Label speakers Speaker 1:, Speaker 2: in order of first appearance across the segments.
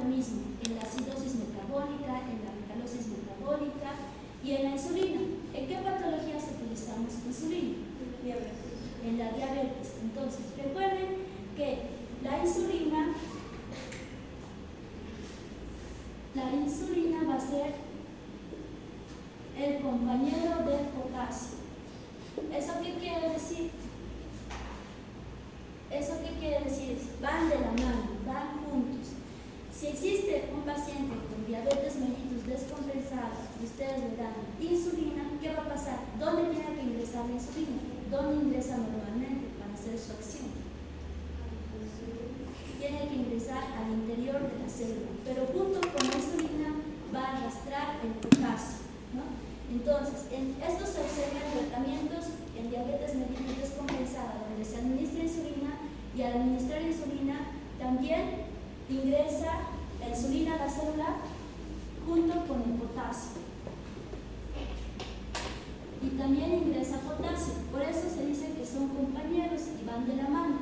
Speaker 1: lo mismo en la acidosis metabólica, en la alcalosis metabólica y en la insulina. ¿En qué patologías utilizamos insulina? En la diabetes. Entonces, recuerden que la insulina va a ser el compañero del potasio. ¿Eso qué quiere decir? Van de la mano, van juntos. Si existe un paciente con diabetes mellitus descompensada y ustedes le dan insulina, ¿qué va a pasar? ¿Dónde tiene que ingresar la insulina? ¿Dónde ingresa normalmente para hacer su acción? Tiene que ingresar al interior de la célula, pero junto con la insulina va a arrastrar el potasio, ¿no? Entonces, estos se observan tratamientos en diabetes mellitus descompensada, donde se administra insulina, y al administrar insulina también ingresa la insulina a la célula junto con el potasio. Y también ingresa potasio, por eso se dice que son compañeros y van de la mano.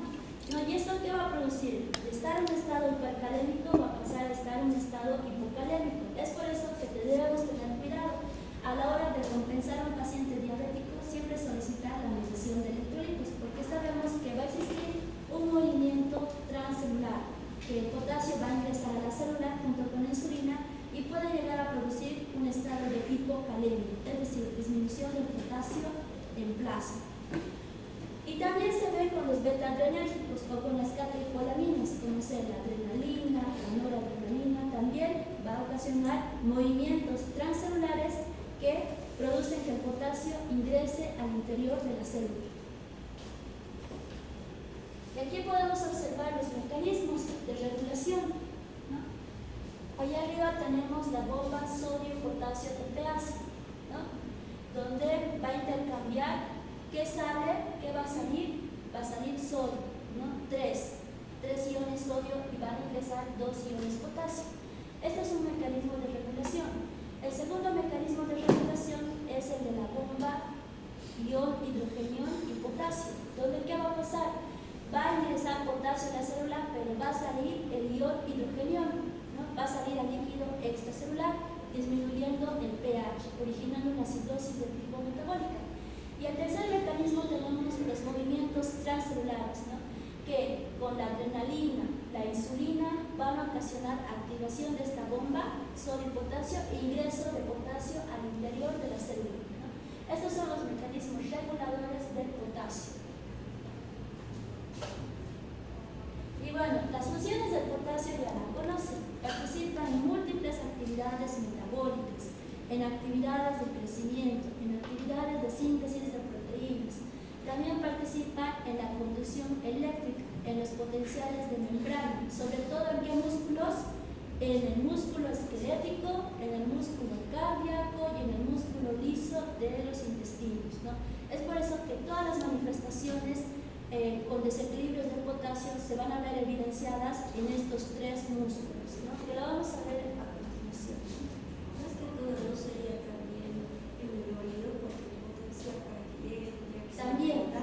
Speaker 1: ¿No? ¿Y esto qué va a producir? De estar en un estado hipercalémico va a pasar a estar en un estado hipocalémico. Es por eso que debemos tener cuidado a la hora de compensar a un paciente diabético, siempre solicitar la medición de electrolitos, porque sabemos que va a existir un movimiento transcelular, que el potasio va a ingresar a la célula junto con la insulina y puede llegar a producir un estado de hipocalemia, es decir, disminución del potasio en plasma. Y también se ve con los beta-adrenérgicos o con las catecolaminas, como sea la adrenalina, la noradrenalina, también va a ocasionar movimientos transcelulares que producen que el potasio ingrese al interior de la célula. Y aquí podemos observar los mecanismos de regulación, ¿no? Allá arriba tenemos la bomba sodio-potasio TPase, ¿no? Donde va a intercambiar. ¿Qué sale? ¿Qué va a salir? Va a salir sodio, ¿no? Tres iones sodio y van a ingresar 2 iones potasio. Este es un mecanismo de regulación. El segundo mecanismo de regulación es el de la bomba ion hidrogenión y potasio, donde ¿qué va a pasar? Va a ingresar potasio a la célula, pero va a salir el ion hidrogenión, ¿no? Va a salir al líquido extracelular, disminuyendo el pH, originando una acidosis de tipo metabólica. Y el tercer mecanismo tenemos los movimientos transcelulares, ¿no? Que con la adrenalina, la insulina van a ocasionar activación de esta bomba sodio-potasio e ingreso de potasio al interior de la célula, ¿no? Estos son los mecanismos reguladores del potasio. Y bueno, las funciones del potasio ya la conocen. Participa en múltiples actividades metabólicas, en actividades de crecimiento, en actividades de síntesis de proteínas. También participa en la conducción eléctrica, en los potenciales de membrana, sobre todo en qué músculos, en el músculo esquelético, en el músculo cardíaco y en el músculo liso de los intestinos, ¿no? Es por eso que todas las manifestaciones con desequilibrios de potasio se van a ver evidenciadas en estos tres músculos, ¿no? Que lo vamos a ver a continuación.
Speaker 2: Más que todo no sería también en el oído, porque el potasio para que llegue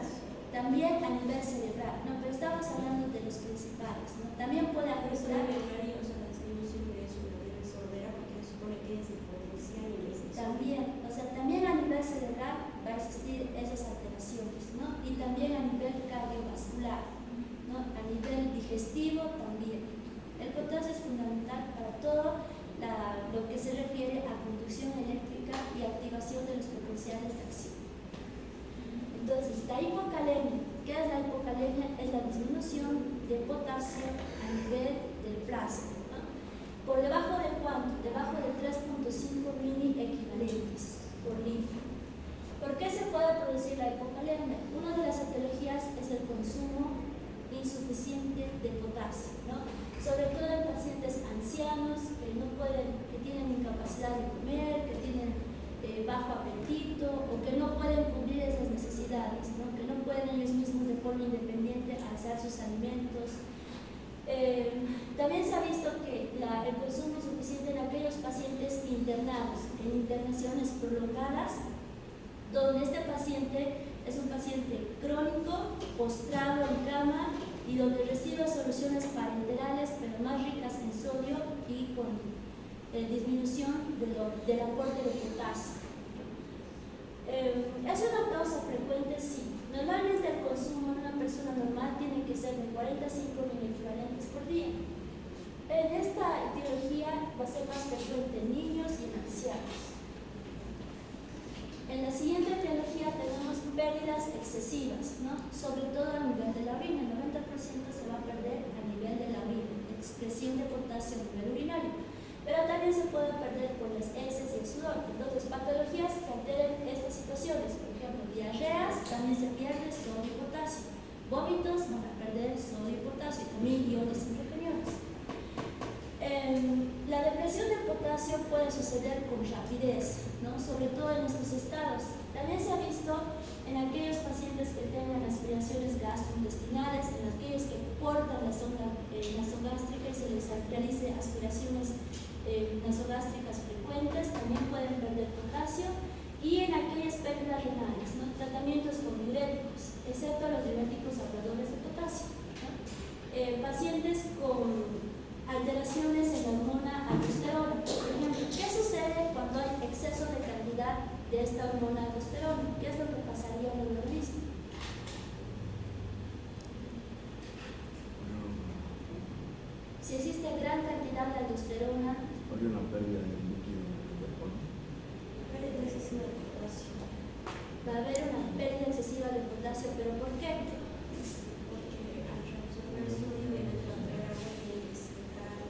Speaker 1: también a nivel cerebral, no, pero estamos hablando de los principales, ¿no? También puede afectar
Speaker 2: la disminución de eso, de la sordera, porque se supone que es el potencial y el
Speaker 1: también, o sea, también a nivel cerebral va a existir esas alteraciones, ¿no? Y también a nivel cardiovascular, ¿no? A nivel digestivo también. El potasio es fundamental para todo lo que se refiere a conducción eléctrica y activación de los potenciales de acción. Entonces, la hipocalemia, ¿qué es la hipocalemia? Es la disminución de potasio a nivel del plasma, ¿no? ¿Por debajo de cuánto? Debajo de 3.5 mini equivalentes por litro. ¿Por qué se puede producir la hipocalemia? Una de las etiologías es el consumo insuficiente de potasio, ¿no? Sobre todo en pacientes ancianos que tienen incapacidad de comer, que tienen bajo apetito o que no pueden cubrir esas necesidades, ¿no? Que no pueden ellos mismos de forma independiente alzar sus alimentos. También se ha visto que el consumo insuficiente en aquellos pacientes internados en internaciones prolongadas, donde este paciente es un paciente crónico, postrado en cama y donde recibe soluciones parenterales pero más ricas en sodio y ¿Es una causa frecuente? Sí. Normalmente el consumo de una persona normal tiene que ser de 45 miliequivalentes por día. En esta etiología va a ser más frecuente en niños y en ancianos. En la siguiente etiología tenemos pérdidas excesivas, ¿no? Sobre todo a nivel de la orina. El 90% se va a perder a nivel de la orina, excreción de potasio a nivel urinario. Pero también se puede perder por las heces y el sudor. Entonces, patologías que alteren estas situaciones, por ejemplo, diarreas, también se pierde sodio y potasio. Vómitos van a perder sodio y potasio, y también iones interperiores. La depresión del potasio puede suceder con rapidez, ¿no? Sobre todo en estos estados. También se ha visto en aquellos pacientes que tengan aspiraciones gastrointestinales, en aquellos que portan la sonda gástrica y se les realice aspiraciones nasogástricas frecuentes, también pueden perder potasio, y en aquellas pérdidas renales, ¿no? Tratamientos con diuréticos, excepto los diuréticos ahorradores de potasio, ¿no? Pacientes con alteraciones en la hormona aldosterona. Por ejemplo, ¿qué sucede cuando hay exceso de cantidad de esta hormona aldosterona? ¿Qué es lo que pasaría en el organismo? Si existe gran cantidad de aldosterona,
Speaker 3: hay una pérdida de líquido en el cuerpo, ¿no?
Speaker 2: Pérdida excesiva de potasio.
Speaker 1: va a haber una pérdida excesiva de potasio, ¿pero por qué?
Speaker 2: Porque al reabsorber sodio y al contraer agua tiene que secar.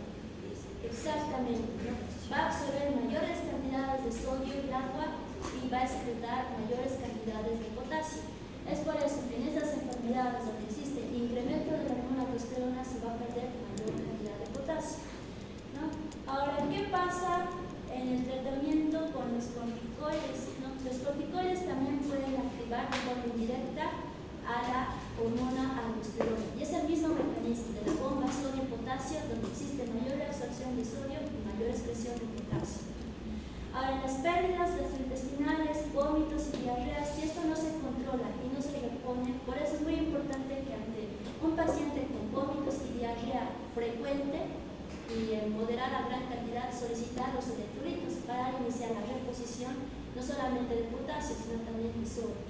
Speaker 1: Exactamente, ¿no? Va a absorber mayores cantidades de sodio y agua y va a excretar mayores cantidades de potasio. Es por eso que en estas enfermedades donde existe incremento de la hormona aldosterona se va a perder mayor cantidad de potasio, ¿no? Ahora, ¿qué pasa en el tratamiento con los corticoides, ¿no? Los corticoides también pueden activar de forma indirecta a la hormona aldosterona. Y es el mismo mecanismo de la bomba sodio-potasio, donde existe mayor absorción de sodio y mayor excreción de potasio. Ahora, en las pérdidas gastrointestinales, vómitos y diarreas, si esto no se controla y no se repone, por eso es muy importante que ante un paciente con vómitos y diarrea frecuente y en moderada gran cantidad, solicitar los electrolitos para iniciar la reposición no solamente de potasio, sino también de sodio.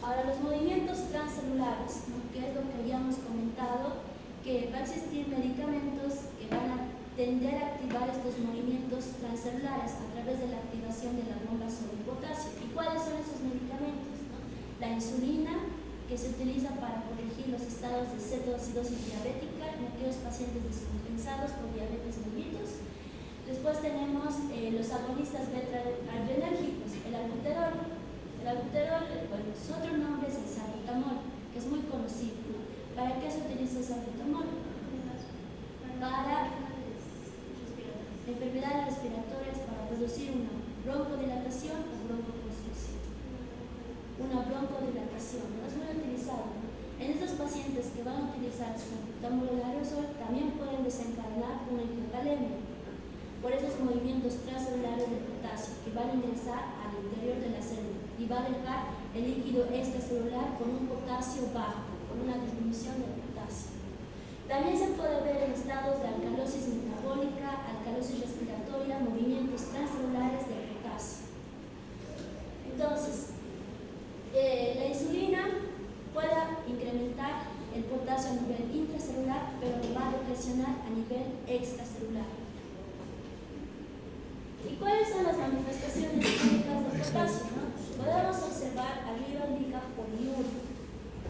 Speaker 1: Ahora, los movimientos transcelulares, ¿no? Que es lo que habíamos comentado, que va a existir medicamentos que van a tender a activar estos movimientos transcelulares a través de la activación de la bomba sodio-potasio. ¿Y cuáles son esos medicamentos, no? La insulina, que se utiliza para corregir los estados de cetoacidosis diabética en aquellos pacientes descompensados por diabetes mellitus. Después tenemos los agonistas beta-adrenérgicos, el albuterol. El albuterol, bueno, su otro nombre es el salbutamol, que es muy conocido, ¿no? ¿Para qué se utiliza el salbutamol? Para enfermedades respiratorias, para producir una broncodilatación o broncoconstricción. Una broncodilatación, ¿no? Es muy utilizado, ¿no? En estos pacientes que van a utilizar salbutamol o aerosol también pueden desencadenar una hipocalemia por esos movimientos transcelulares de potasio que van a ingresar al interior de la célula y va a dejar el líquido extracelular con un potasio bajo, con una disminución del potasio. También se puede ver en estados de alcalosis metabólica, alcalosis respiratoria, movimientos transcelulares de potasio. Entonces, la insulina puede incrementar el potasio a nivel intracelular, pero lo va a depresionar a nivel extracelular. ¿Y cuáles son las manifestaciones clínicas de potasio, no? Podemos observar arriba indica poliuria,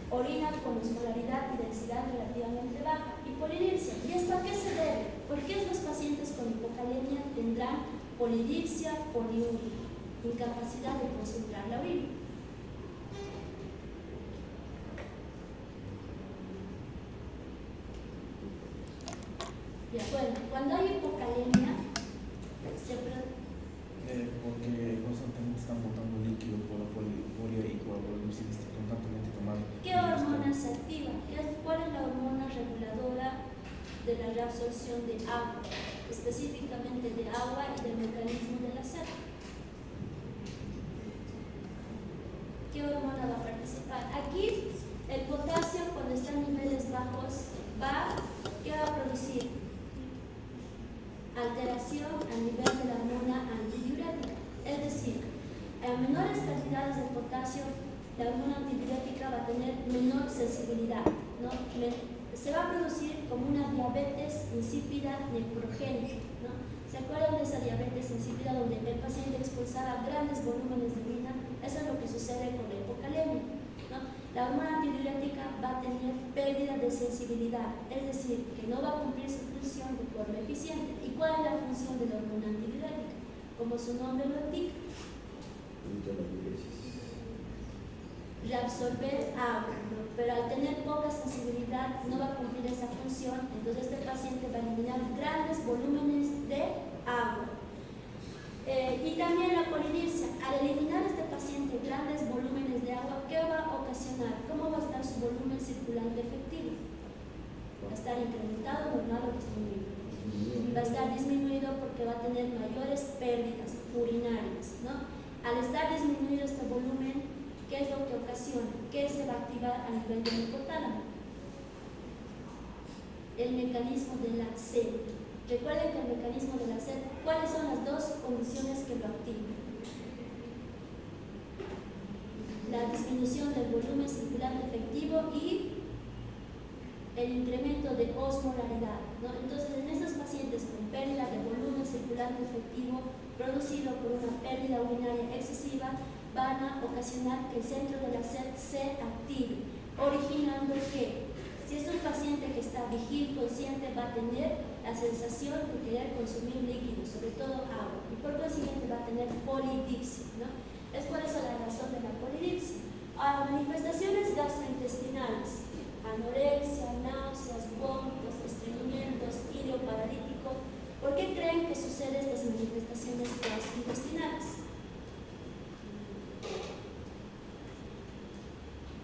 Speaker 1: orina con osmolaridad y densidad relativamente baja, y polidipsia. ¿Y esto a qué se debe? ¿Por qué los pacientes con hipocalemia tendrán polidipsia, poliuria, incapacidad de concentrar la orina? Ya, bueno, cuando hay hipocalemia,
Speaker 3: porque constantemente están botando líquido por la poliuria y por la constantemente tomando.
Speaker 1: ¿Qué hormona se activa? ¿Cuál es la hormona reguladora de la reabsorción de agua? Específicamente de agua y del mecanismo de la sed. ¿Qué hormona va a participar? Aquí el potasio, cuando está en niveles bajos, ¿qué va a producir? Alteración a nivel de la hormona antidiurética. antidiurética. Es decir, a menores cantidades de potasio, la hormona antidiurética va a tener menor sensibilidad, ¿no? Se va a producir como una diabetes insípida nefrogénica, ¿no? ¿Se acuerdan de esa diabetes insípida donde el paciente expulsaba grandes volúmenes de orina? Eso es lo que sucede con la hipocalemia, ¿no? La hormona antidiurética va a tener pérdida de sensibilidad, es decir, que no va a cumplir su función de forma eficiente. ¿Y cuál es la función de la hormona antidiurética? Como su nombre lo indica, reabsorber agua, ¿no? Pero al tener poca sensibilidad no va a cumplir esa función, entonces este paciente va a eliminar grandes volúmenes de agua. Y también la polidipsia, al eliminar este paciente grandes volúmenes de agua, ¿qué va a ocasionar? ¿Cómo va a estar su volumen circulante efectivo? ¿Va a estar incrementado, normal o disminuido? Va a estar disminuido porque va a tener mayores pérdidas urinarias, ¿no? Al estar disminuido este volumen, ¿qué es lo que ocasiona? ¿Qué se va a activar a nivel del hipotálamo? El mecanismo de la sed. Recuerden que el mecanismo de la sed, ¿cuáles son las dos condiciones que lo activan? La disminución del volumen circulante efectivo y el incremento de osmolaridad, ¿no? Entonces, en estos pacientes con pérdida de volumen circulante efectivo producido por una pérdida urinaria excesiva, van a ocasionar que el centro de la sed se active, originando que si es un paciente que está vigil, consciente, va a tener la sensación de querer consumir líquidos, sobre todo agua, y por consiguiente va a tener polidipsia, ¿no? Es por eso la razón de la polidipsia. Manifestaciones gastrointestinales, anorexia, náuseas, vómitos, estreñimientos, ilio paralítico. ¿Por qué creen que suceden estas manifestaciones gastrointestinales?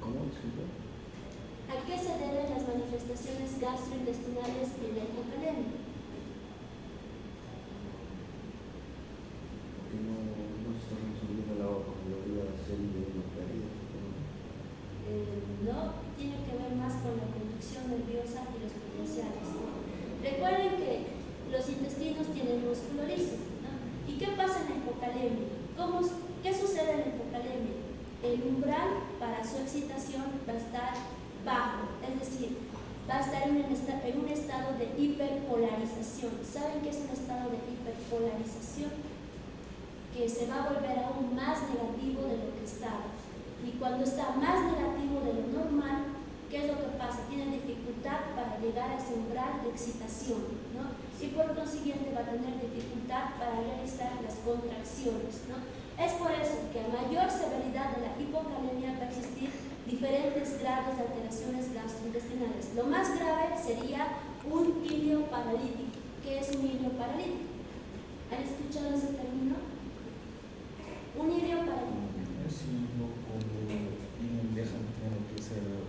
Speaker 3: ¿Cómo? Disculpa.
Speaker 1: ¿A qué se deben las manifestaciones gastrointestinales en la hipocalemia?
Speaker 4: Porque no se está consumiendo el agua como debería ser y de una pérdida.
Speaker 1: No, tiene que ver más con la conducción nerviosa y los potenciales, ¿no? Recuerden que los intestinos tienen músculo liso, ¿no? ¿Y qué pasa en la hipocalemia? ¿Qué sucede en la hipocalemia? El umbral para su excitación va a estar bajo, es decir, va a estar en un estado de hiperpolarización. ¿Saben qué es un estado de hiperpolarización? Que se va a volver aún más negativo de lo que estaba. Y cuando está más negativo de lo normal, ¿qué es lo que pasa? Tiene dificultad para llegar a ese umbral de excitación, ¿no? Y por consiguiente va a tener dificultad para realizar las contracciones, ¿no? Es por eso que a mayor severidad de la hipocalemia va a existir diferentes grados de alteraciones gastrointestinales. Lo más grave sería un ilio paralítico. ¿Qué es un ilio paralítico? ¿Han escuchado ese término? Un ilio paralítico.
Speaker 3: Es un poco cuando dejan de tener lo que es el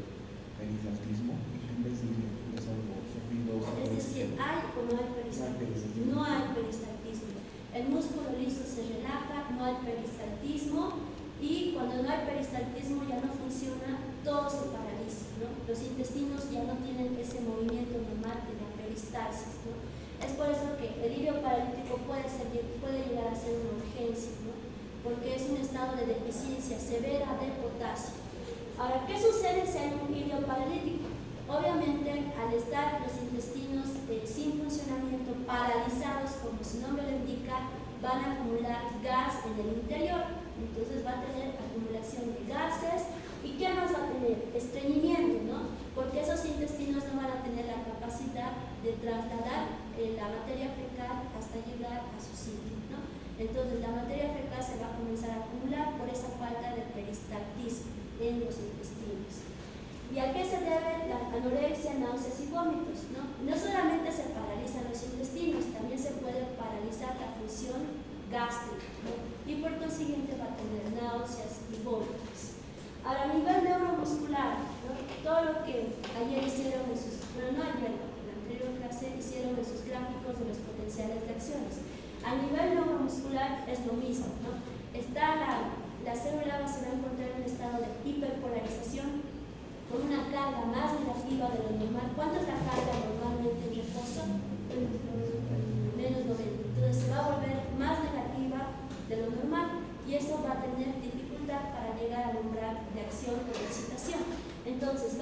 Speaker 3: peristaltismo, en vez de es algo sufrido.
Speaker 1: Es decir, ¿hay o no hay peristaltismo? No hay peristaltismo. El músculo liso se relaja, no hay peristaltismo, y cuando no hay peristaltismo ya no funciona, todo se paraliza, ¿no? Los intestinos ya no tienen ese movimiento normal de la peristalsis, ¿no? Es por eso que el ilio paralítico puede llegar a ser una urgencia, ¿no? Porque es un estado de deficiencia severa de potasio. Ahora, ¿qué sucede si hay un ilio paralítico? Obviamente, al estar los intestinos sin funcionamiento, paralizados, como su nombre lo indica, van a acumular gas en el interior. Entonces va a tener acumulación de gases. ¿Y qué más va a tener? Estreñimiento, ¿no? Porque esos intestinos no van a tener la capacidad de trasladar la materia fecal hasta llegar a su sitio, ¿no? Entonces la materia fecal se va a comenzar a acumular por esa falta de peristaltismo en los intestinos. ¿Y a qué se debe la anorexia, náuseas y vómitos? No solamente se paralizan los intestinos, también se puede paralizar la función gástrica, ¿no? Y por consiguiente va a tener náuseas y vómitos. Ahora, a nivel neuromuscular, ¿no? Todo lo que ayer hicieron en sus, bueno, no ayer, en la anterior clase hicieron en sus gráficos de los potenciales de acciones. A nivel neuromuscular es lo mismo, ¿no? La célula se va a encontrar en un estado de hiperpolarización con una carga más negativa de lo normal. ¿Cuánto es la carga normalmente en reposo? Menos 90. Entonces se va a volver más negativa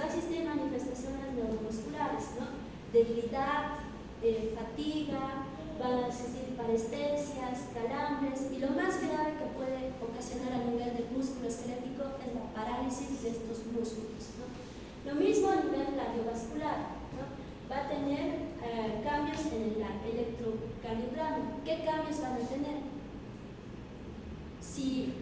Speaker 1: a existir manifestaciones neuromusculares, ¿no? Debilidad, fatiga, van a existir parestesias, calambres, y lo más grave que puede ocasionar a nivel del músculo esquelético es la parálisis de estos músculos, ¿no? Lo mismo a nivel cardiovascular, ¿no? Va a tener cambios en el electrocardiograma. ¿Qué cambios van a tener? Si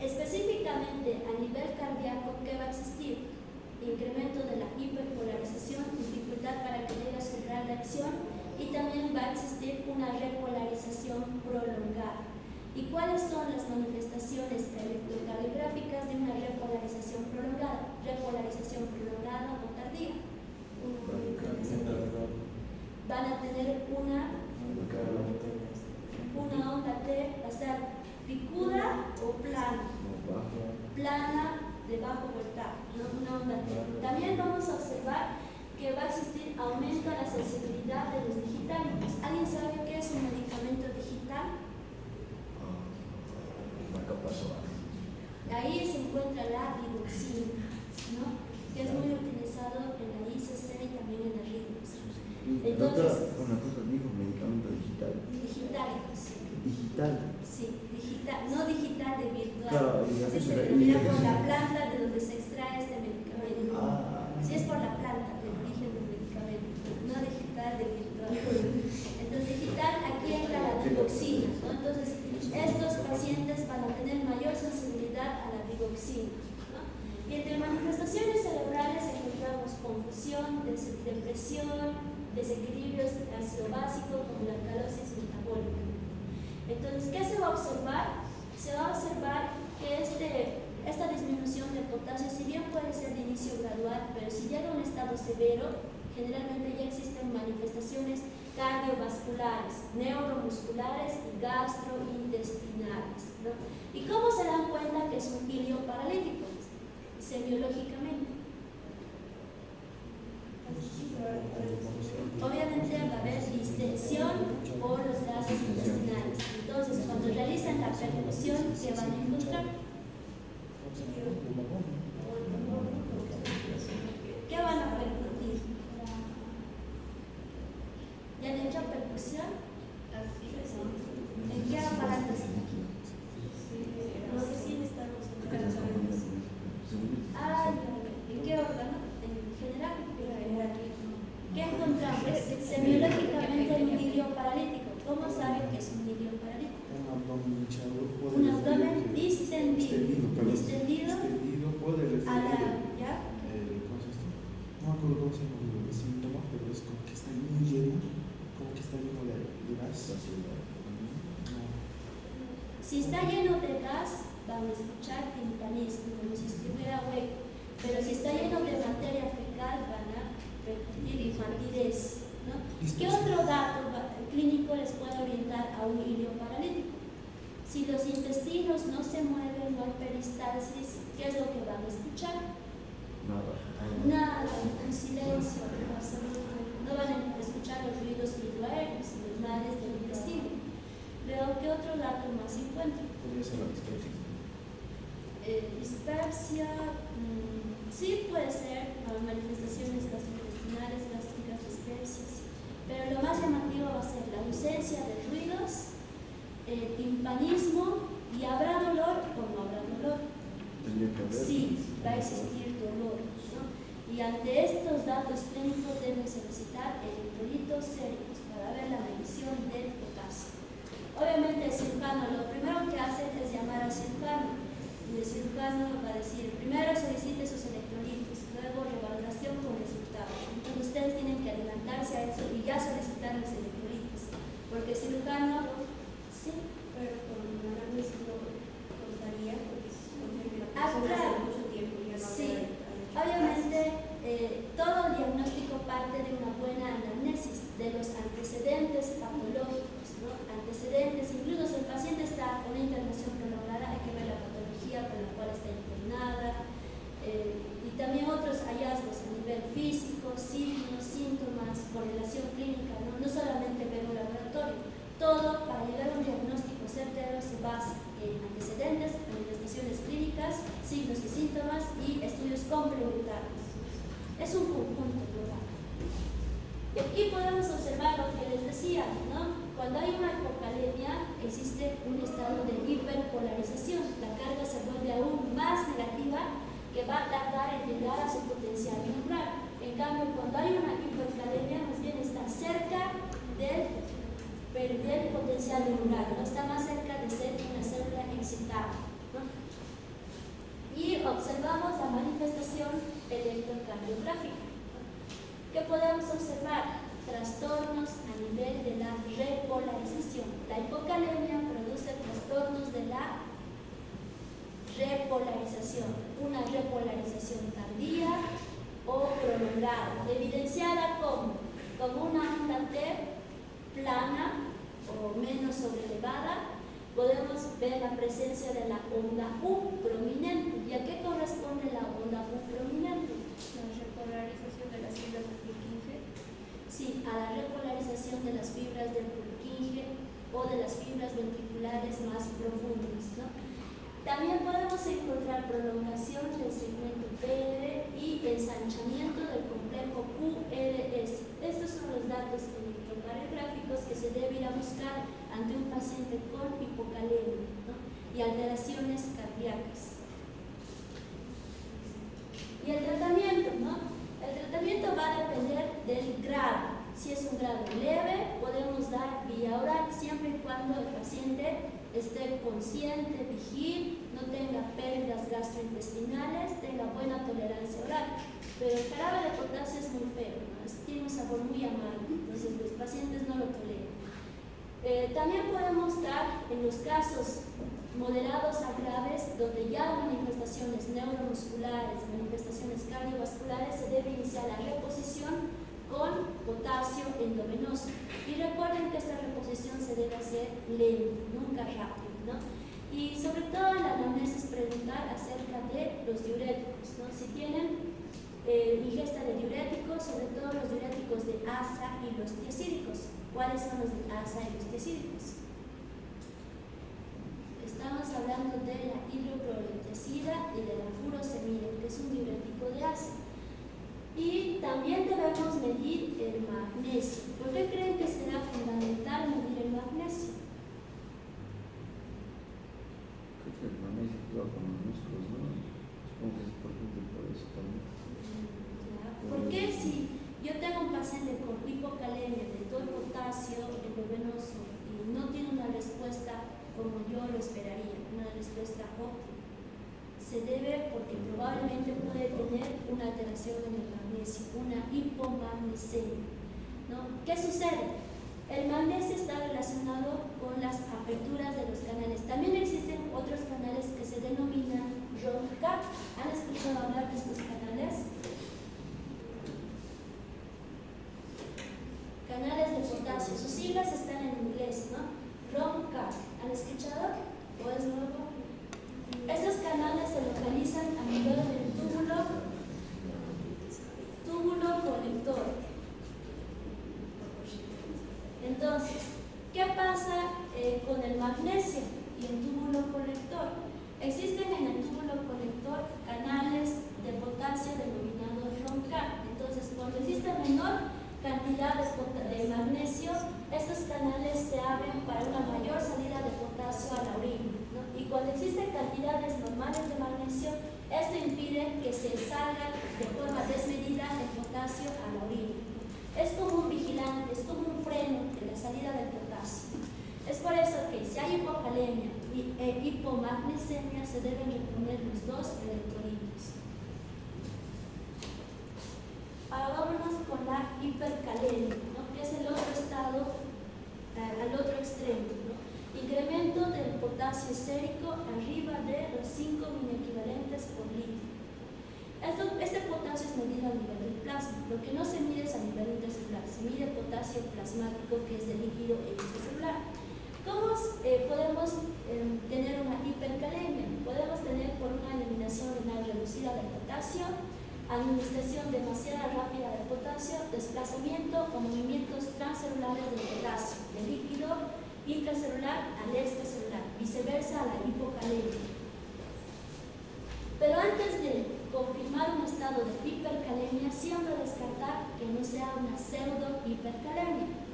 Speaker 1: específicamente a nivel cardíaco, ¿qué va a existir? Incremento de la hiperpolarización, dificultad para que llegue a su grado de acción, y también va a existir una repolarización prolongada. ¿Y cuáles son las manifestaciones electrocardiográficas de una repolarización prolongada? Repolarización prolongada o tardía. Van a tener una onda T, va a ser picuda o plana. Plana de bajo voltaje, ¿no? Una onda T. También vamos a observar que va a existir aumento a la sensibilidad de los digitales. ¿Alguien sabe qué es un medicamento digital? Ahí se encuentra la digoxina, ¿no? Que es muy utilizado en la ICC y también en la RIDOX. Entonces,
Speaker 4: una cosa dijo, medicamento digital.
Speaker 1: Digitálico, sí.
Speaker 4: Digital.
Speaker 1: Sí, digital, no digital de virtual.
Speaker 4: Claro,
Speaker 1: Se denomina por la planta de donde se extrae este medicamento. Si es por la planta del origen del medicamento, no digital de virtual. Entonces, digital, aquí entra la digoxina, ¿no? Entonces, estos pacientes van a tener mayor sensibilidad a la digoxina, ¿no? Y entre manifestaciones cerebrales encontramos confusión, depresión, desequilibrios de ácido básico como la alcalosis metabólica. Entonces, ¿qué se va a observar? Se va a observar que esta disminución de potasio, si bien puede ser de inicio gradual, pero si llega a un estado severo, generalmente ya existen manifestaciones cardiovasculares, neuromusculares y gastrointestinales, ¿no? ¿Y cómo se dan cuenta que es un ilio paralítico? Semiológicamente. Obviamente va a haber distensión por los gases intestinales. Entonces, cuando realizan la percusión, ¿qué van a encontrar? ¿Qué van a percutir? ¿Ya han hecho percusión? ¿En qué aparato está? No, recién estamos en ¿en qué órgano? En general. ¿Qué encontramos? Semiológicamente en un ilio paralítico. ¿Cómo saben que es un ilio paralítico?
Speaker 3: Un abdomen hinchado.
Speaker 1: Un abdomen distendido.
Speaker 3: Puede referir
Speaker 1: a la, ¿ya?
Speaker 3: ¿cómo es esto? No me acuerdo cómo se llama el síntoma, pero es como que está muy lleno, como que está lleno de gas.
Speaker 1: Si está lleno de gas, van a escuchar timpanismo, como si estuviera hueco. Pero si está lleno de materia fecal, van a repetir infantidez, ¿no? ¿Qué otro dato clínico les puede orientar a un ilio paralítico? Si los intestinos no se mueven, no hay peristalsis, ¿qué es lo que van a escuchar? Nada, un silencio absoluto. No van a escuchar los ruidos hidroaéreos y los males del intestino. Luego, ¿qué otro dato más encuentro?
Speaker 3: Podría ser la dispepsia.
Speaker 1: Dispepsia, sí puede ser manifestaciones gastrointestinales, gástricas, dispepsias, pero lo más llamativo va a ser la ausencia de ruidos, timpanismo, y ¿habrá dolor o no habrá dolor? Sí, va a existir dolor, ¿no? Y ante estos datos clínicos deben solicitar electrolitos séricos para ver la medición del potasio. Obviamente el cirujano lo primero que hace es llamar al cirujano, y el cirujano va a decir, primero solicite sus electrolitos, luego revaloración con resultados. Entonces ustedes tienen que adelantarse a eso y ya solicitar los electrolitos, porque el cirujano, sí,
Speaker 2: Pero con análisis no contaría, porque se supone que la
Speaker 1: claro.
Speaker 2: persona hace mucho tiempo ya no
Speaker 1: Sí,
Speaker 2: había
Speaker 1: obviamente todo el diagnóstico parte de una buena anamnesis de los antecedentes patológicos, ¿no? Antecedentes, incluso si el paciente está con una internación prolongada, hay que ver la patología con la cual está internada, y también otros hallazgos a nivel físico, signos, síntomas, correlación clínica, no solamente ver un laboratorio. Todo para llegar a un diagnóstico certero se basa en antecedentes, manifestaciones clínicas, signos y síntomas y estudios complementarios. es un conjunto global. Y aquí podemos observar lo que les decía, ¿no? Cuando hay una hipocalemia existe un estado de hiperpolarización, la carga se vuelve aún más negativa que va a tardar en llegar a su potencial neural. En cambio, cuando hay una hipercalemia, más bien está cerca del potencial neural, no está más cerca de ser una célula excitada, ¿no? Y observamos la manifestación electrocardiográfica. ¿Qué podemos observar? Trastornos a nivel de la repolarización. La hipocalemia produce trastornos de la repolarización, una repolarización tardía o prolongada, evidenciada como una onda T plana o menos sobrelevada. Podemos ver la presencia de la onda U prominente. ¿Y a qué corresponde la onda U prominente?
Speaker 2: La repolarización de las fibras de Purkinje.
Speaker 1: Sí, a la repolarización de las fibras del Purkinje o de las fibras ventriculares más profundas, ¿no? También podemos encontrar prolongación del segmento PD y ensanchamiento del complejo QRS. Estos son los datos electrocardiográficos que se debe ir a buscar ante un paciente con hipocalemia, ¿no? Y alteraciones cardíacas. Y el tratamiento, ¿no? El tratamiento va a depender del grado. Si es un grado leve, podemos dar vía oral siempre y cuando el paciente esté consciente, vigil, no tenga pérdidas gastrointestinales, tenga buena tolerancia oral. Pero el jarabe de potasio es muy feo, ¿no? Tiene un sabor muy amargo, entonces los pacientes no lo toleran. También podemos dar en los casos moderados a graves, donde ya hay manifestaciones neuromusculares, manifestaciones cardiovasculares, se debe iniciar la reposición con potasio endovenoso. Y recuerden que esta reposición se debe hacer lento, nunca rápido, ¿no? Y sobre todo en la anamnesis preguntar acerca de los diuréticos, ¿no? Si tienen ingesta de diuréticos, sobre todo los diuréticos de asa y los tiazídicos. ¿Cuáles son los de asa y los tiazídicos? Estamos hablando de la hidroclorotiazida y de la furosemida, que es un diurético de asa. Y también debemos medir el magnesio. ¿Por qué creen que será fundamental medir el magnesio?
Speaker 4: Creo que el magnesio actúa con los músculos, ¿no? Supongo que es importante por eso también.
Speaker 1: ¿Por qué si yo tengo un paciente con hipocalemia, le doy potasio endovenoso y no tiene una respuesta como yo lo esperaría, una respuesta óptima? Se debe porque probablemente puede tener una alteración en el magnesio, una hipomagnesemia, ¿no? ¿Qué sucede? El magnesio está relacionado con las aperturas de los canales. También existen otros canales que se denominan ROMCAP. ¿Han escuchado hablar de estos canales? Canales de potasio. Sus siglas están en inglés, ¿no? ROMCAP. ¿Han escuchado? ¿O es nuevo? Estos canales se localizan a nivel del túbulo colector. Entonces, ¿qué pasa con el magnesio y el túbulo colector? Existen en el túbulo colector canales de potasio denominados ROMCAP. Entonces, cuando existe menor cantidad de magnesio, estos canales se abren para una mayor salida de potasio a la orina, ¿no? Y cuando existen cantidades normales de magnesio, esto impide que se salga de forma desmedida el potasio a la orina. Es como un vigilante, es como un freno de la salida del potasio. Es por eso que si hay hipocalemia e hipomagnesemia, se deben reponer los dos electrolitos. Ahora vámonos con la hipercalemia, ¿no? Que es el otro estado, al otro extremo, ¿no? Incremento del potasio sérico arriba de los 5 miliequivalentes por litro. Este potasio es medido a nivel del plasma. Lo que no se mide es a nivel intercelular, se mide potasio plasmático, que es de líquido extracelular. ¿Cómo podemos tener una hipercalemia? Podemos tener por una eliminación renal reducida del potasio, administración demasiado rápida del potasio, desplazamiento o movimientos transcelulares del potasio, del líquido intracelular al extracelular, viceversa a la hipocalemia. Pero antes de confirmar un estado de hipercalemia, siempre descartar que no sea una pseudo-hipercalemia.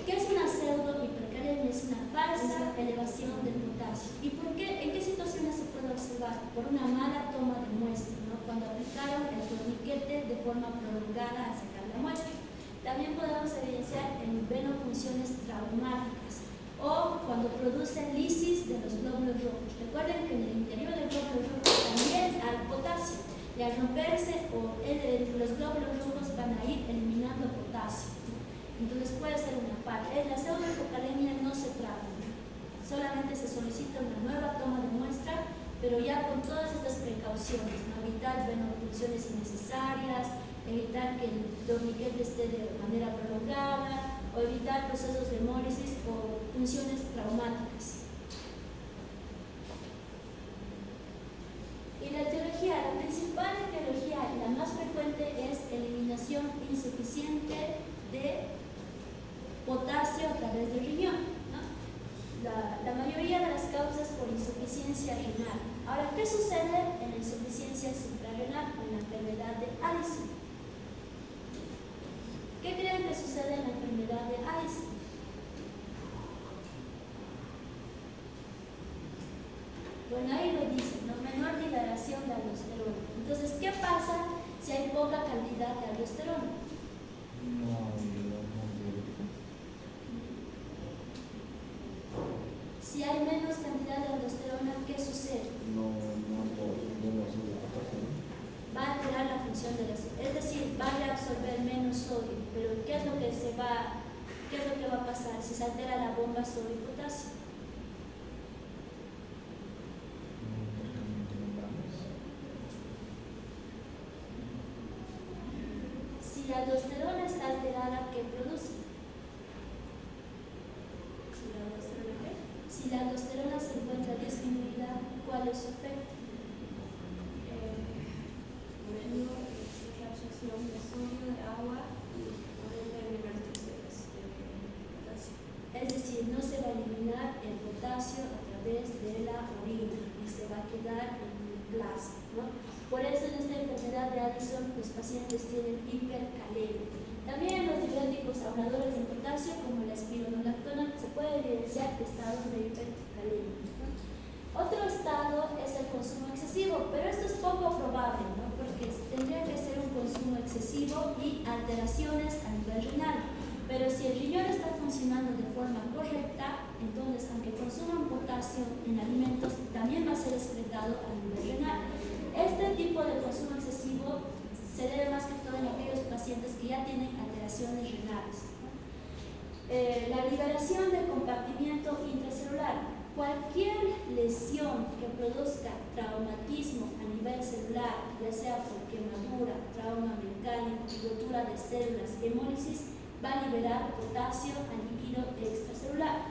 Speaker 1: ¿Qué es una pseudo-hipercalemia? Es una falsa elevación del potasio. ¿Y por qué? ¿En qué situaciones se puede observar? Por una mala toma de muestra, ¿no? Cuando aplicaron el torniquete de forma prolongada al sacar la muestra. También podemos evidenciar en venopunciones traumáticas o cuando producen lisis de los glóbulos rojos. Recuerden que en el interior del glóbulo rojo también hay potasio y al romperse los glóbulos rojos van a ir eliminando potasio. Entonces puede ser una parte. La pseudohipocalemia no se trata, solamente se solicita una nueva toma de muestra, pero ya con todas estas precauciones, ¿no? Evitar venopunciones innecesarias, evitar que el torniquete esté de manera prolongada, o evitar procesos de hemólisis o funciones traumáticas. Y la etiología, la principal etiología y la más frecuente es eliminación insuficiente de potasio a través del riñón, ¿no? La mayoría de las causas por insuficiencia renal. Ahora, ¿qué sucede en la insuficiencia suprarrenal, en la enfermedad de Addison? ¿Qué creen que sucede en la enfermedad de Addison? Bueno, ahí lo dice, ¿no? Menor liberación de aldosterona. Entonces, ¿qué pasa si hay poca cantidad de aldosterona? Si hay menos cantidad de aldosterona, ¿qué sucede? Va a alterar la función de la sodio, es decir, va a absorber menos sodio. Pero ¿qué es lo que va a pasar si se altera la bomba sodio y potasio? Si la aldosterona está alterada, ¿qué produce? Si la aldosterona se encuentra disminuida, ¿cuál es su efecto?
Speaker 2: Reabsorción de sodio, de agua y potasio.
Speaker 1: Es decir, no se va a eliminar el potasio a través de la orina y se va a quedar en el plasma, ¿no? Por eso en esta enfermedad de Addison los pacientes tienen hipercalemia. También los diuréticos ahorradores de potasio, como la espironolactona, se puede evidenciar estados de hipercalemia, ¿no? Otro estado es el consumo excesivo, pero esto es poco probable, ¿no? Porque tendría que ser un consumo excesivo y alteraciones a nivel renal. Pero si el riñón está funcionando de forma correcta, entonces aunque consuman potasio en alimentos, también va a ser excretado a nivel renal. Este tipo de consumo excesivo se debe más que todo en aquellos pacientes que ya tienen alteraciones renales. La liberación del compartimiento intracelular. Cualquier lesión que produzca traumatismo a nivel celular, ya sea por quemadura, trauma mecánico, rotura de células, hemólisis, va a liberar potasio al líquido extracelular,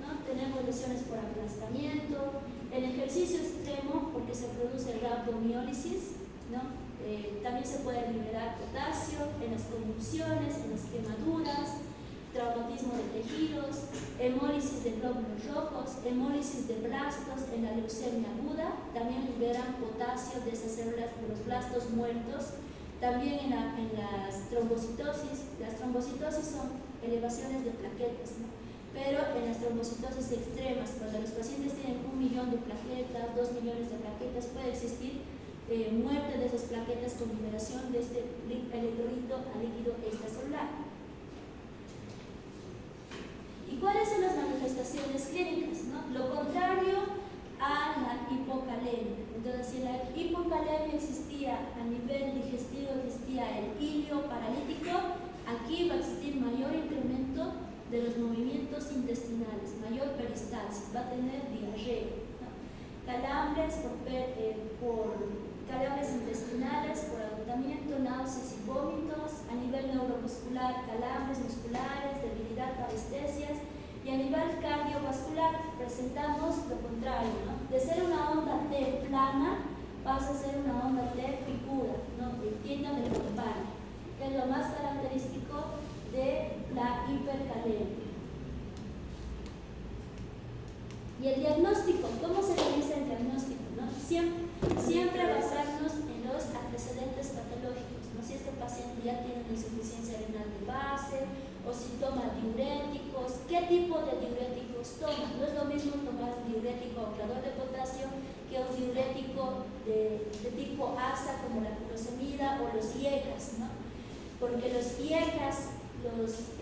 Speaker 1: ¿no? Tenemos lesiones por aplastamiento, el ejercicio extremo porque se produce rhabdomiólisis, ¿no? También se puede liberar potasio en las convulsiones, en las quemaduras, traumatismo de tejidos, hemólisis de glóbulos rojos, hemólisis de blastos en la leucemia aguda, también liberan potasio de esas células de los blastos muertos. También en las trombocitosis son elevaciones de plaquetas, ¿no? Pero en las trombocitosis extremas, cuando los pacientes tienen 1 millón de plaquetas, 2 millones de plaquetas, puede existir muerte de esas plaquetas con liberación de este electrolito a líquido extracelular. ¿Y cuáles son las manifestaciones clínicas, ¿no? Lo contrario a la hipocalemia. Entonces, si la hipocalemia existía a nivel digestivo, existía el ilio paralítico, aquí va a existir mayor incremento de los movimientos intestinales, mayor peristalsis, va a tener diarrea, ¿no? Calambres por calambres intestinales, por agotamiento, náuseas y vómitos, a nivel neuromuscular, calambres musculares, debilidad, parestesias, y a nivel cardiovascular presentamos lo contrario, ¿no? De ser una onda T plana, pasa a ser una onda T picuda, ¿no? Entiendan el lumbar, que es lo más característico de la hipercalemia. Y el diagnóstico, ¿cómo se realiza el diagnóstico, no? Siempre basarnos en o si toma diuréticos, qué tipo de diuréticos toma. No es lo mismo tomar un diurético ahorrador de potasio que un diurético de tipo ASA como la furosemida o los IECAS, ¿no? Porque los IECAS, los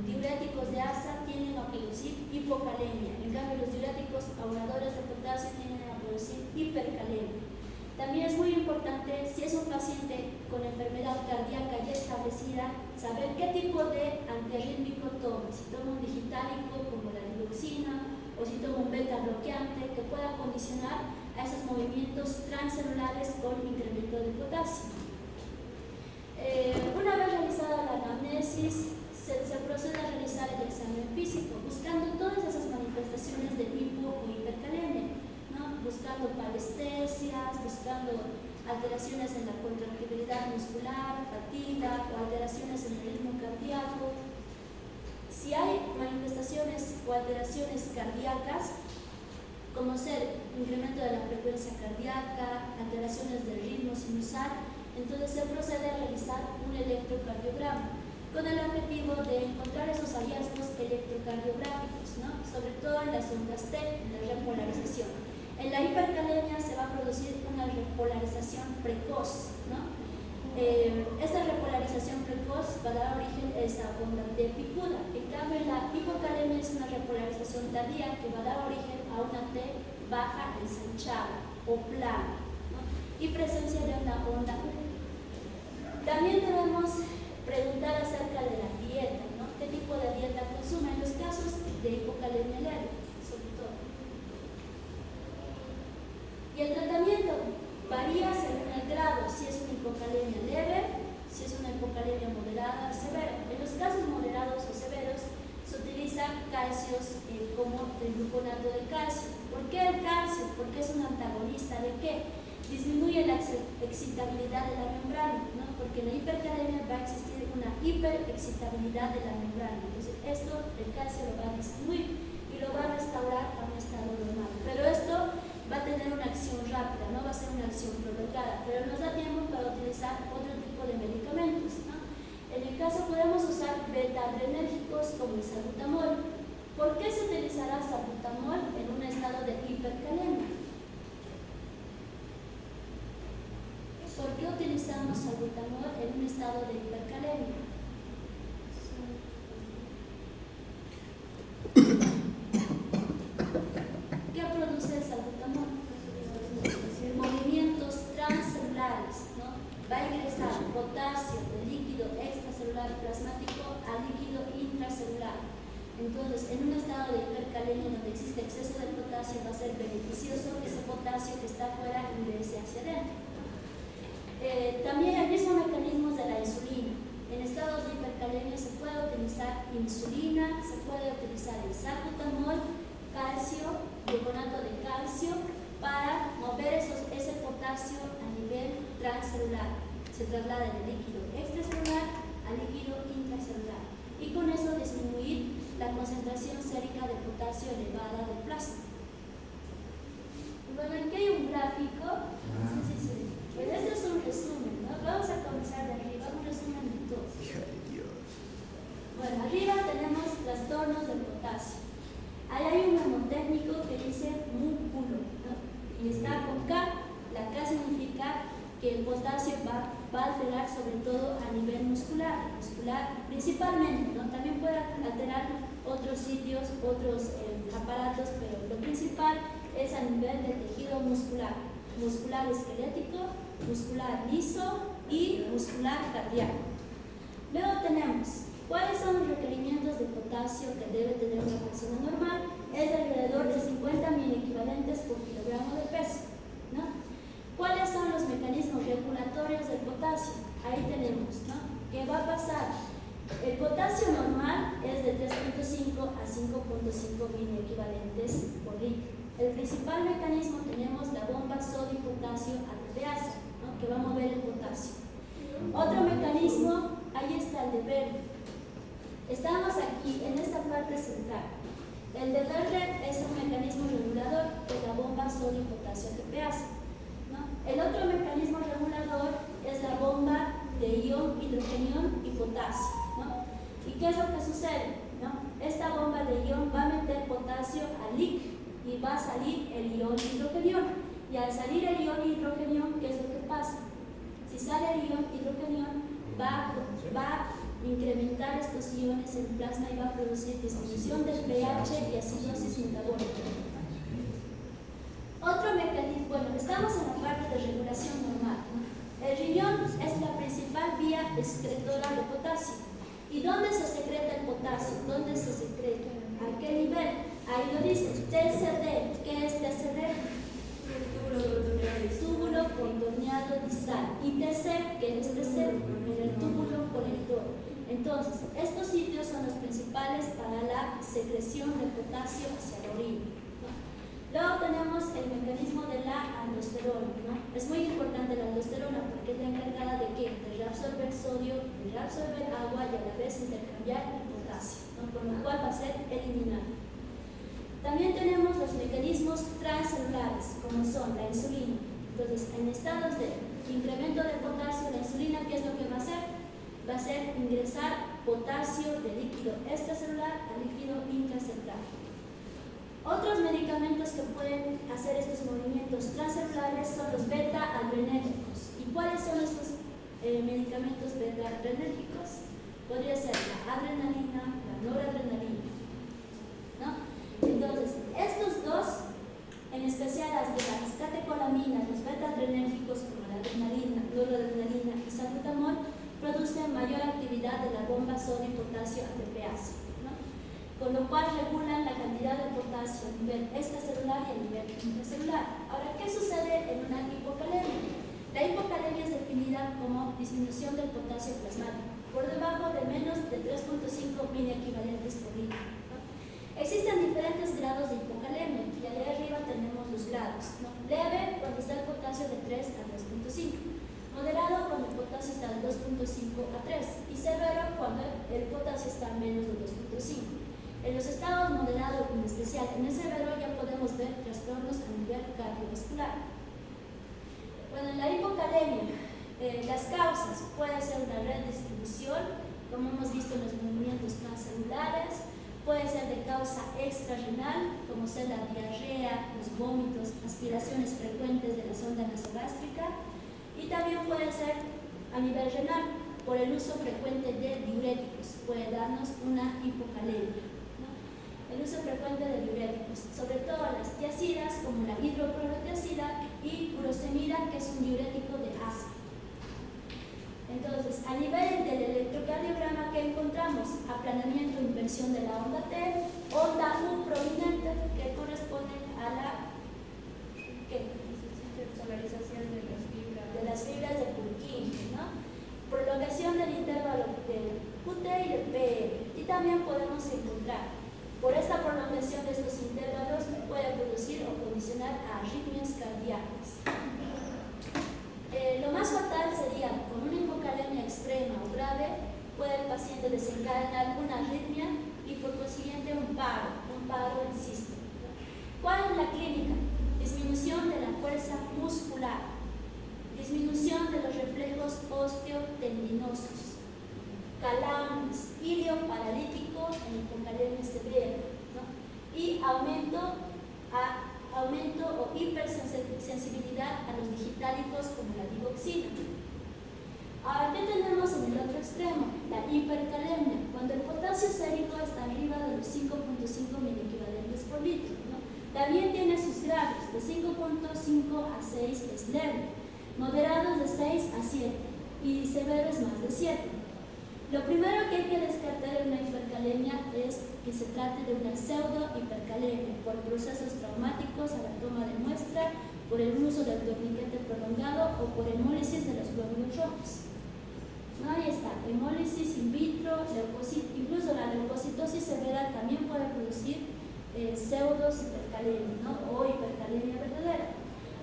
Speaker 1: diuréticos de ASA tienden a producir hipocalemia, en cambio los diuréticos ahorradores de potasio tienden a producir hipercalemia. También es muy importante, si es un paciente con enfermedad cardíaca ya establecida, saber qué tipo de antiarrítmico toma, si toma un digitálico como la digoxina o si toma un beta bloqueante que pueda condicionar a esos movimientos transcelulares con incremento de potasio. Una vez realizada la anamnesis, se procede a realizar el examen físico, buscando todas esas manifestaciones de hipo o hipercalemia, ¿no? Buscando parestesias, buscando alteraciones en la contractibilidad muscular, fatiga o alteraciones en el ritmo cardíaco. Si hay manifestaciones o alteraciones cardíacas, como ser incremento de la frecuencia cardíaca, alteraciones del ritmo sinusal, entonces se procede a realizar un electrocardiograma con el objetivo de encontrar esos hallazgos electrocardiográficos, ¿no? Sobre todo en las ondas T, en la repolarización. En la hipercalemia se va a producir una repolarización precoz, ¿no? Esta repolarización precoz va a dar origen a esa onda T picuda. En cambio, la hipocalemia es una repolarización tardía que va a dar origen a una T baja ensanchada o plana, ¿no? Y presencia de una onda U. También debemos preguntar acerca de la dieta, ¿no? ¿Qué tipo de dieta consume en los casos de hipocalemia leve, sobre todo? Y el tratamiento varía según el grado, si es una hipocalemia leve, si es una hipocalemia moderada o severa. En los casos moderados o severos se utiliza calcios como trigluconato de calcio. ¿Por qué el calcio? Porque es un antagonista de qué? Disminuye la excitabilidad de la membrana, ¿no? Porque en la hipercalemia va a existir una hiperexcitabilidad de la membrana. Entonces, esto el calcio lo va a disminuir y lo va a restaurar a un estado normal. Pero esto va a tener una acción rápida, no va a ser una acción prolongada, pero nos da tiempo para utilizar otro tipo de medicamentos, ¿no? En el caso podemos usar beta-adrenérgicos como el salbutamol. ¿Por qué se utilizará salbutamol en un estado de hipercalemia? ¿Por qué utilizamos salbutamol en un estado de hipercalemia? ¿Qué produce el salbutamol? Movimientos transcelulares, ¿no? Va a ingresar potasio de líquido extracelular plasmático a líquido intracelular. Entonces, en un estado de hipercalemia donde existe exceso de potasio, va a ser beneficioso que ese potasio que está afuera ingrese hacia adentro. También el mismo mecanismo de la insulina. En estados de hipercalemia se puede utilizar insulina, se puede utilizar el salbutamol, calcio, bicarbonato de calcio, para mover ese potasio a nivel transcelular. Se traslada del líquido extracelular al líquido intracelular y con eso disminuir la concentración sérica de potasio elevada del plasma. Bueno, aquí hay un gráfico. Bueno, este es un resumen, ¿no? Vamos a comenzar de arriba, un resumen de todo.
Speaker 3: Hija de Dios.
Speaker 1: Bueno, arriba tenemos trastornos del potasio. Ahí hay un mnemotécnico que dice músculo, ¿no? Y está con K. La K significa que el potasio va a alterar sobre todo a nivel muscular principalmente, ¿no? También puede alterar otros sitios, otros aparatos, pero lo principal es a nivel del tejido muscular esquelético, muscular liso y muscular cardíaco. Luego tenemos cuáles son los requerimientos de potasio que debe tener una persona normal. Es de alrededor de 50 miliequivalentes por kilogramo de peso, ¿no? ¿Cuáles son los mecanismos regulatorios del potasio? Ahí tenemos, ¿no? ¿Qué va a pasar? El potasio normal es de 3.5 a 5.5 miliequivalentes por litro. El principal mecanismo tenemos la bomba sodio-potasio ATPasa, ¿no? Que va a mover el potasio. Otro mecanismo, ahí está el de verde. Estamos aquí en esta parte central. El de verde es un mecanismo regulador de la bomba sodio-potasio ATPasa, ¿no? El otro mecanismo regulador es la bomba de ion hidrogenión y potasio, ¿no? ¿Y qué es lo que sucede? ¿No? Esta bomba de ion va a meter potasio al líquido y va a salir el ion hidrogenión. Y al salir el ion hidrogenión, ¿qué es lo que pasa? Si sale el ion hidrogenión, va a incrementar estos iones en plasma y va a producir disminución del pH y acidosis metabólica. Otro mecanismo, bueno, estamos en la parte de regulación normal, ¿no? El riñón es la principal vía excretora de potasio. ¿Y dónde se secreta el potasio? ¿Dónde se secreta? ¿A qué nivel? Ahí lo dice, TCD. ¿Qué es TCD? Túbulo contorneado distal. Y TC, ¿qué es TC? En el túbulo conector. Entonces, estos sitios son los principales para la secreción de potasio hacia la orina, ¿no? Luego tenemos el mecanismo de la aldosterona, ¿no? Es muy importante la aldosterona porque es la encargada de ¿qué? De reabsorber sodio, de reabsorber agua y a la vez intercambiar el potasio, ¿no? Con lo cual va a ser eliminado. También tenemos los mecanismos transcelulares, como son la insulina. Entonces, en estados de incremento de potasio, la insulina, ¿qué es lo que va a hacer? Va a ser ingresar potasio de líquido extracelular a líquido intracelular. Otros medicamentos que pueden hacer estos movimientos transcelulares son los beta-adrenérgicos. ¿Y cuáles son estos medicamentos beta-adrenérgicos? Podría ser la adrenalina, la noradrenalina, ¿no? Entonces, estos dos, en especial las catecolaminas, los beta-adrenérgicos como la adrenalina, noradrenalina y salbutamol, producen mayor actividad de la bomba sodio-potasio ATPase, ¿no? Con lo cual regulan la cantidad de potasio a nivel extracelular y a nivel intracelular. Ahora, ¿qué sucede en una hipocalemia? La hipocalemia es definida como disminución del potasio plasmático por debajo de menos de 3.5 miliequivalentes por litro, ¿no? Existen diferentes grados de hipocalemia y allá arriba tenemos los grados, ¿no? Leve cuando está el potasio de 3 a 3.5. Moderado cuando el potasio está de 2.5 a 3 y severo cuando el potasio está a menos de 2.5. En los estados moderado, en especial en el severo, ya podemos ver trastornos a nivel cardiovascular. Bueno, en la hipocalemia, las causas pueden ser una redistribución, como hemos visto en los movimientos transcelulares, puede ser de causa extrarrenal, como ser la diarrea, los vómitos, aspiraciones frecuentes de la sonda nasogástrica. Y también puede ser a nivel renal, por el uso frecuente de diuréticos, puede darnos una hipocalemia, ¿no? El uso frecuente de diuréticos, sobre todo las tiazidas, como la hidroclorotiazida y furosemida, que es un diurético de asma. Entonces, a nivel del electrocardiograma, ¿qué encontramos? Aplanamiento e inversión de la onda T, onda U prominente, que corresponde a la solarización de las fibras de Purkinje, ¿no? Prolongación del intervalo del QT y del PR. Y también podemos encontrar, por esta prolongación de estos intervalos, puede producir o condicionar a arritmias cardíacas. Lo más fatal sería, con una hipocalemia extrema o grave, puede el paciente desencadenar una arritmia y por consiguiente un paro en sistema. ¿Cuál es la clínica? Disminución de la fuerza muscular, disminución de los reflejos osteotendinosos, calambres, ilio paralítico en hipocalemia severa, ¿no? Y aumento o hipersensibilidad a los digitálicos como la digoxina. Ahora, ¿qué tenemos en el otro extremo? La hipercalemia, cuando el potasio sérico está arriba de los 5.5 miliequivalentes por litro, ¿no? También tiene sus grados, de 5.5 a 6 es leve, moderados de 6 a 7 y severos más de 7. Lo primero que hay que descartar en una hipercalemia es que se trate de una pseudo-hipercalemia por procesos traumáticos a la toma de muestra, por el uso del torniquete prolongado o por hemólisis de los glóbulos rojos. ¿No? Ahí está, hemólisis in vitro, incluso la leucocitosis severa también puede producir pseudo-hipercalemia, ¿no? O hipercalemia verdadera.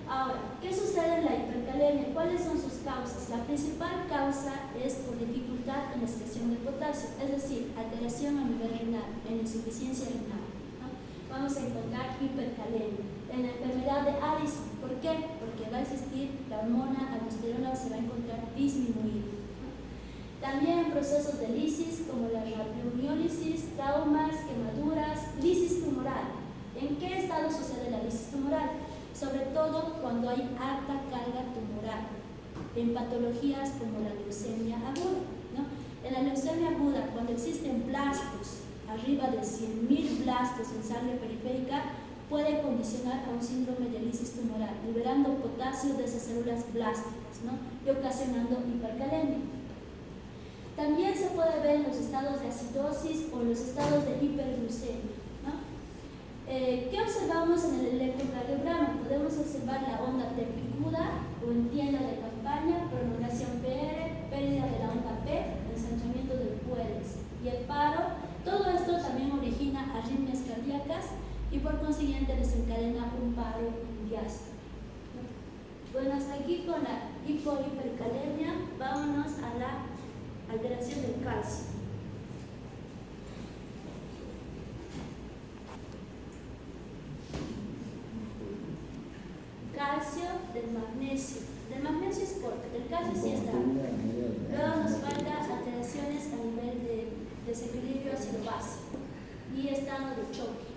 Speaker 1: Ahora, ¿qué sucede en la hipercalemia? ¿Cuáles son sus causas? La principal causa es por dificultad en la excreción del potasio, es decir, alteración a nivel renal, en insuficiencia renal, ¿no? Vamos a encontrar hipercalemia. En la enfermedad de Addison, ¿por qué? Porque va a existir la hormona aldosterona, se va a encontrar disminuida, ¿no? También en procesos de lisis como la hemolisis, traumas, quemaduras, lisis tumoral. ¿En qué estado sucede la lisis tumoral? Sobre todo cuando hay alta carga tumoral, en patologías como la leucemia aguda, ¿no? En la leucemia aguda, cuando existen blastos, arriba de 100.000 blastos en sangre periférica, puede condicionar a un síndrome de lisis tumoral, liberando potasio de esas células blásticas, ¿no? Y ocasionando hipercalemia. También se puede ver en los estados de acidosis o en los estados de hiperglucemia, ¿no? ¿Qué observamos en el electrocardiograma? Podemos observar la onda T picuda o en tienda de campaña, prolongación PR, pérdida de la onda P, ensanchamiento del puedes y el paro. Todo esto también origina arritmias cardíacas y por consiguiente desencadena un paro diástolo. Bueno, hasta aquí con la hipercalemia. Vámonos a la alteración del calcio. Calcio del magnesio. Del magnesio es corto, del calcio sí es largo. Luego nos falta alteraciones a nivel de desequilibrio ácido-base y estado de choque.